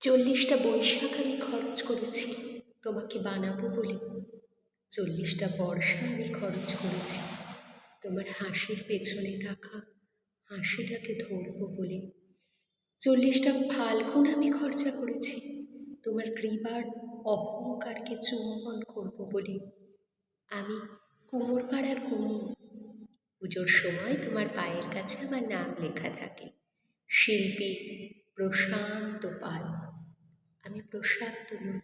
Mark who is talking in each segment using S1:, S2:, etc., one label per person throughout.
S1: 40টা বৈশাখ আমি খরচ করেছি তোমাকে বানাবো বলে। 40টা বর্ষা আমি খরচ করেছি তোমার হাসির পেছনে থাকা হাসিটাকে ধরবো বলে। 40টা ফাল্গুন আমি খরচা করেছি তোমার গ্রীবার অহংকারকে চুম্বন করব বলে। আমি কুমোরপাড়ার কুমোর, পুজোর সময় তোমার পায়ের কাছে আমার নাম লেখা থাকে, শিল্পী প্রশান্ত পাল। আমি প্রশান্ত নই,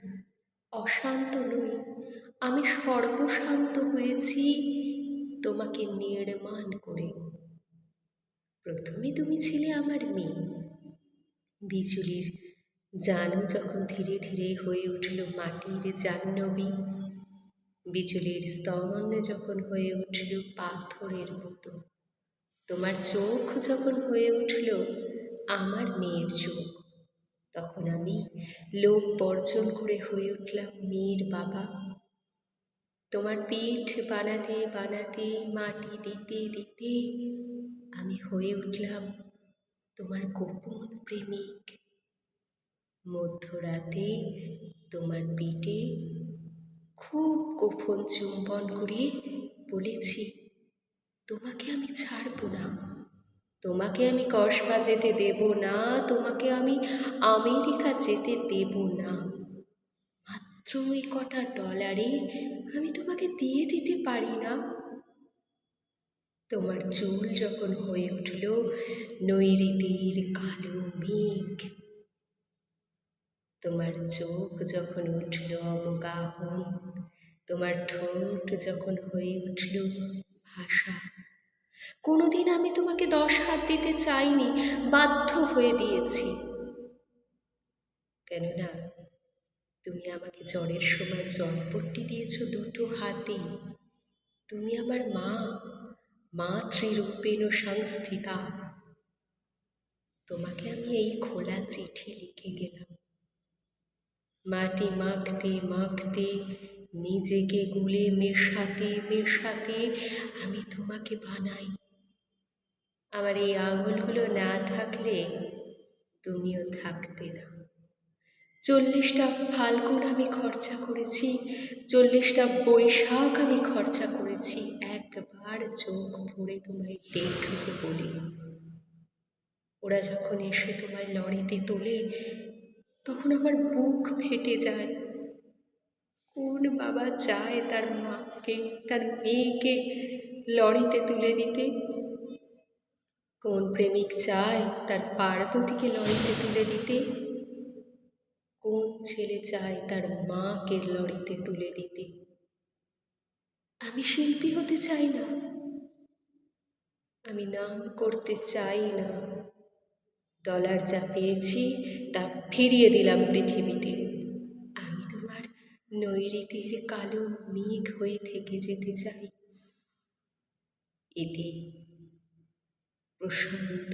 S1: অশান্ত নই, আমি সর্বশান্ত হয়েছি তোমাকে নির্মাণ করে। প্রথমে তুমি ছিলে আমার মেয়ে, বিজুলির জানু যখন ধীরে ধীরে হয়ে উঠল মাটির জাহ্নবী, বিজুলির স্তন যখন হয়ে উঠল পাথরের মতো, তোমার চোখ যখন হয়ে উঠল আমার মেয়ের চোখ, তখন আমি লোভ বর্জন করে হয়ে উঠলাম মেয়ের বাবা। তোমার পিঠ বানাতে বানাতে মাটি দিতে দিতে আমি হয়ে উঠলাম তোমার গোপন প্রেমিক। মধ্যরাতে তোমার পিঠে খুব গোপন চুম্বন করে বলেছি, তোমাকে আমি ছাড়ব না, তোমাকে আমি কসবা যেতে দেব না, তোমাকে আমি আমেরিকা যেতে দেব না। মাত্র ওই কটা ডলারে আমি তোমাকে দিয়ে দিতে পারি না? তোমার চুল যখন হয়ে উঠল নৈঋতির কালো মেঘ, তোমার চোখ যখন উঠল অবগাহন, তোমার ঠোঁট যখন হয়ে উঠল ভাষা। কোনোদিন আমি তোমাকে 10 হাত দিতে চাইনি, বাধ্য হয়ে দিয়েছি। কেননা তুমি আমাকে জ্বরের সময় জলপট্টি দিয়েছ 2 হাতেই। তুমি আমার মা, মাতৃরূপেণ সংস্থিতা। তোমাকে আমি এই খোলা চিঠি লিখে গেলাম। মাটি মাখতে মাখতে নিজেকে গুলে মেশাতে মেশাতে আমি তোমাকে বানাই। আমার এই আঙুলগুলো না থাকলে তুমিও থাকতে না। 40টা ফাল্গুন আমি খরচা করেছি, 40টা বৈশাখ আমি খরচা করেছি একবার চোখ ভরে তোমায় দেখব বলে। ওরা যখন এসে তোমায় লরিতে তোলে তখন আমার বুক ফেটে যায়। কোন বাবা চায় তার মাকে, তার মেয়েকে লরিতে তুলে দিতে? কোন প্রেমিক চায় তার পার্বতীকে লরিতে তুলে দিতে? কোন ছেলে চায় তার মাকে লরিতে তুলে দিতে? আমি শিল্পী হতে চাই না, আমি নাম করতে চাই না। ডলার যা পেয়েছি তা ফিরিয়ে দিলাম পৃথিবীতে। আমি তোমার নৈঋতির কালো মেঘ হয়ে থেকে যেতে চাই। এতে প্রশান্ত